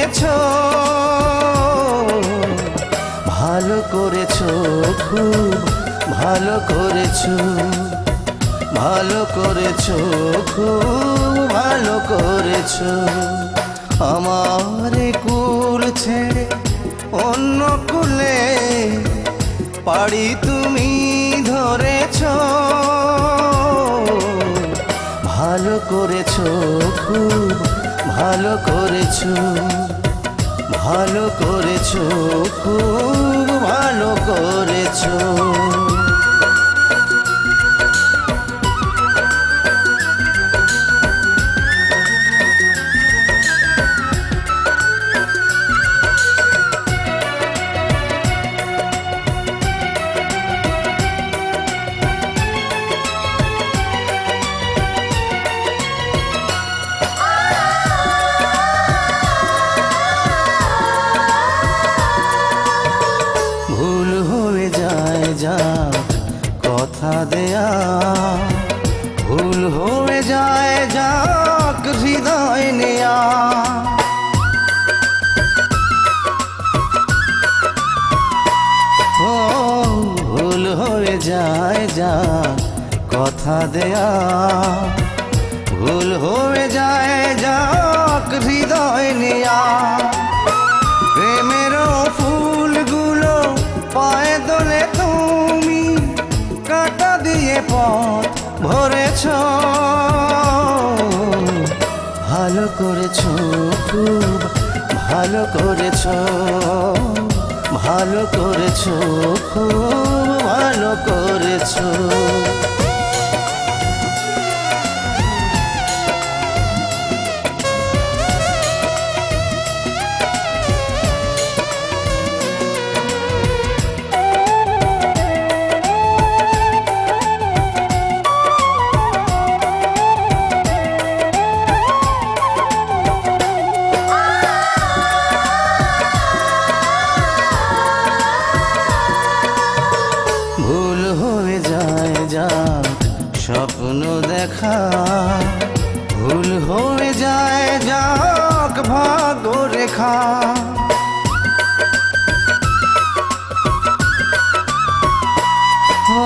করেছো, ভালো করেছো, খুব ভালো করেছো, ভালো করেছো, খুব ভালো করেছো। আমার কুল ছেড়ে অন্য কুলে পাড়ি তুমি ধরেছো, ভালো করেছো, খুব ভালো করেছো, ভালো করেছো, খুব ভালো করেছো। ভুল হয়ে যায় যাক কথা দেয়া, ভুল হয়ে যায় যাক হৃদয় নেয়া। ও ভুল হয়ে যায় যাক কথা দেয়া, ভুল হয়ে যায় যাক হৃদয় নেয়া। প্রেমেরও ফুলগুলো পায়ে দোলে তুমি কাঁটা দিয়ে পথ ভরেছো, ভালো করেছো, খুব ভালো করেছো, ভালো করেছো, খুব ভালো করেছো। ভুল হয়ে যায় যাক স্বপ্ন দেখা, ভুল হয়ে যায় যাক ভাগ্য রেখা। ও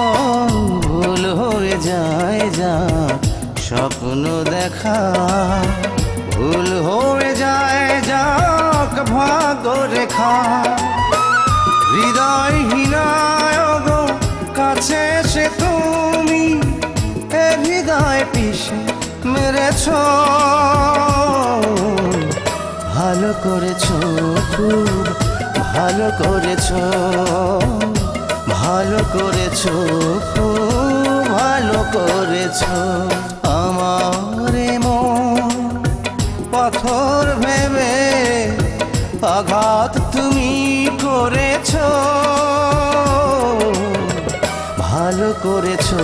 ভুল হয়ে যায় যাক স্বপ্ন দেখা, ভুল হয়ে যায় যাক ভাগ্য রেখা। হৃদয়হীনায় গো কাছে এসে তুমি এ হৃদয় পিষে মেরেছো, ভালো করেছো, খুব ভালো করেছো, ভালো করেছো, খুব ভালো করেছো। আমার মন পাথর ভেবে আঘাত তুমি করেছো, ভালো করেছো,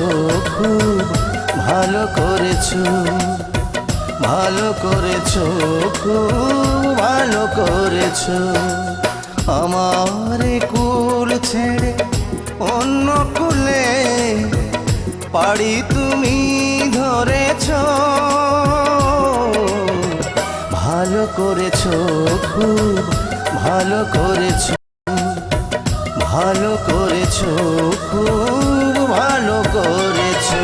খুব ভালো করেছো, ভালো করেছো, খুব ভালো করেছো। আমার কুল ছেড়ে অন্য কুলে পাড়ি তুমি ধরেছো, ভালো করেছো, খুব ভালো করেছো, ভালো করেছো, খুব ভালো করেছো।